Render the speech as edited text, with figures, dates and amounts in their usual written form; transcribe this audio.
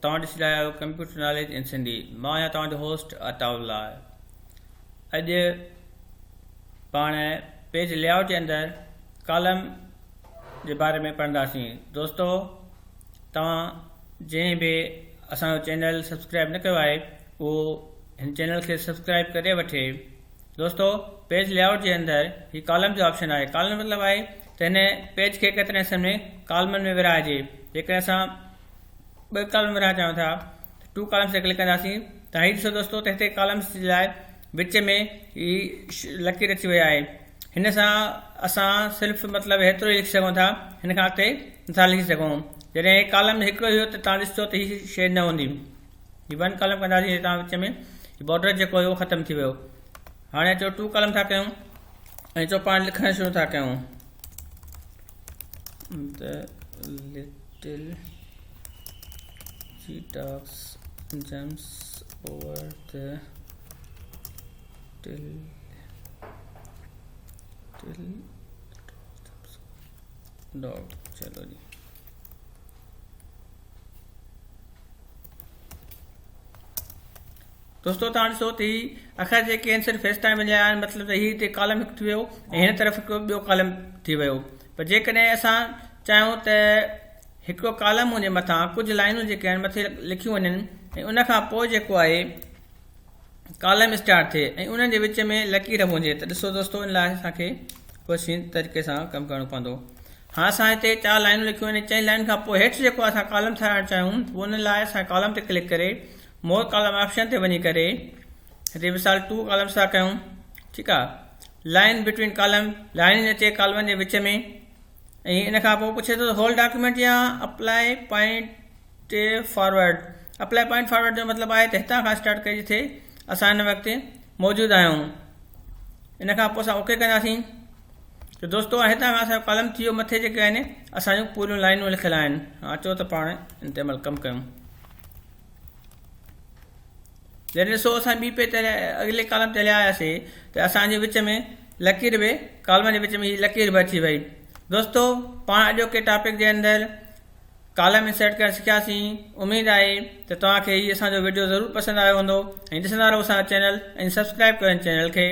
तव्हां ॾिसी रहिया आहियो कंप्यूटर नॉलेज इन सिंधी। मां आहियां तव्हांजो होस्ट अताउल्ला। अॼु पाण पेज लेआउट जे अंदरि कॉलम जे बारे में पढ़ंदासीं। दोस्तो, तव्हां जंहिं बि असांजो चैनल सब्सक्राइब न कयो आहे उहो हिन चैनल खे सब्सक्राइब करे वठे। दोस्तो, पेज लेआउट जे अंदरि ही कॉलम जो ऑप्शन आहे। कॉलम मतिलबु आहे त हिन पेज खे केतिरे हिस्सनि में कॉलमनि में विराइजे। जेकॾहिं असां ॿ कॉलम विराइणु चाहियूं था त 2 कॉलम्स ते क्लिक कंदासीं त हीउ ॾिसो दोस्तो त हिते कॉलम्स जे लाइ विच में ही लकीर अची वई आहे। हिन सां असां सिर्फ़ु मतिलबु हेतिरो ई लिखी सघूं था, हिन खां अॻिते नथा लिखी सघूं। जॾहिं कॉलम हिकिड़ो हुयो त तव्हां ॾिसो त हीअ शइ न हूंदी। हीउ 1 कॉलम कंदासीं, तव्हां विच में बॉर्डर जेको हुयो ख़तमु थी वियो। हाणे अचो 2 कॉलम था कयूं ऐं चो पाण लिखणु शुरू था कयूं। The little cheetahs jumps over the till dog। चलो जी, दोस्तों तव्हां ॾिसो त ही अखर जेके आहिनि सिर्फ़ु फेस टाइम मिलिया आहिनि, मतिलबु त हीउ हिते कॉलम हिकु थी वियो ऐं हिन तरफ़ हिकिड़ो ॿियो कॉलम थी वियो। पर जेकॾहिं असां चाहियूं त हिकिड़ो कॉलम हुजे मथां कुझु लाइनूं जेके आहिनि मथे लिखियूं वञनि ऐं उनखां पोइ जेको आहे कॉलम स्टार्ट थिए ऐं उन्हनि जे विच में लकीर हुजे, त ॾिसो दोस्तो इन लाइ असांखे कोशिशि तरीक़े सां कमु करणो पवंदो। हाणे असां हिते 4 लाइनूं लिखियूं आहिनि। 4 लाइन खां पोइ हेठि जेको असां कॉलम ठाहिणु चाहियूं उन लाइ असां कॉलम ते क्लिक करे मोर कॉलम ऑप्शन ते वञी करे हिते मिसाल 2 कॉलम्स था कयूं। ठीकु आहे, लाइन बिटवीन कॉलम, लाइन अचे कॉलमनि जे विच में। ऐं इन खां पोइ पुछे थो होल डॉक्यूमेंट या apply point forward. Apply point forward जो मतिलबु आहे त हितां खां स्टार्ट कजे जिथे असां हिन वक़्तु मौजूदु आहियूं। इन खां पोइ असां ओके कंदासीं त दोस्तो हितां खां असांजो कॉलम थी वियो। मथे जेके आहिनि असांजूं पूरियूं लाइनूं लिखियलु आहिनि। अचो त पाण इन ते अमल कमु कयूं। जॾहिं ॾिसो असां ॿी पेज ते अॻिले कॉलम ते हलिया आयासीं त असांजे विच में लकीर बि कॉलम जे विच में हीअ लकीर बि अची वई। दोस्तो, पाण अॼोके टॉपिक जे अंदरि कॉलम इंसर्ट करणु सिखियासीं। उमेदु आहे त तव्हांखे हीउ असांजो वीडियो ज़रूरु पसंदि आयो हूंदो ऐं ॾिसंदा रहो असांजो चैनल ऐं सब्सक्राइब कयो चैनल खे।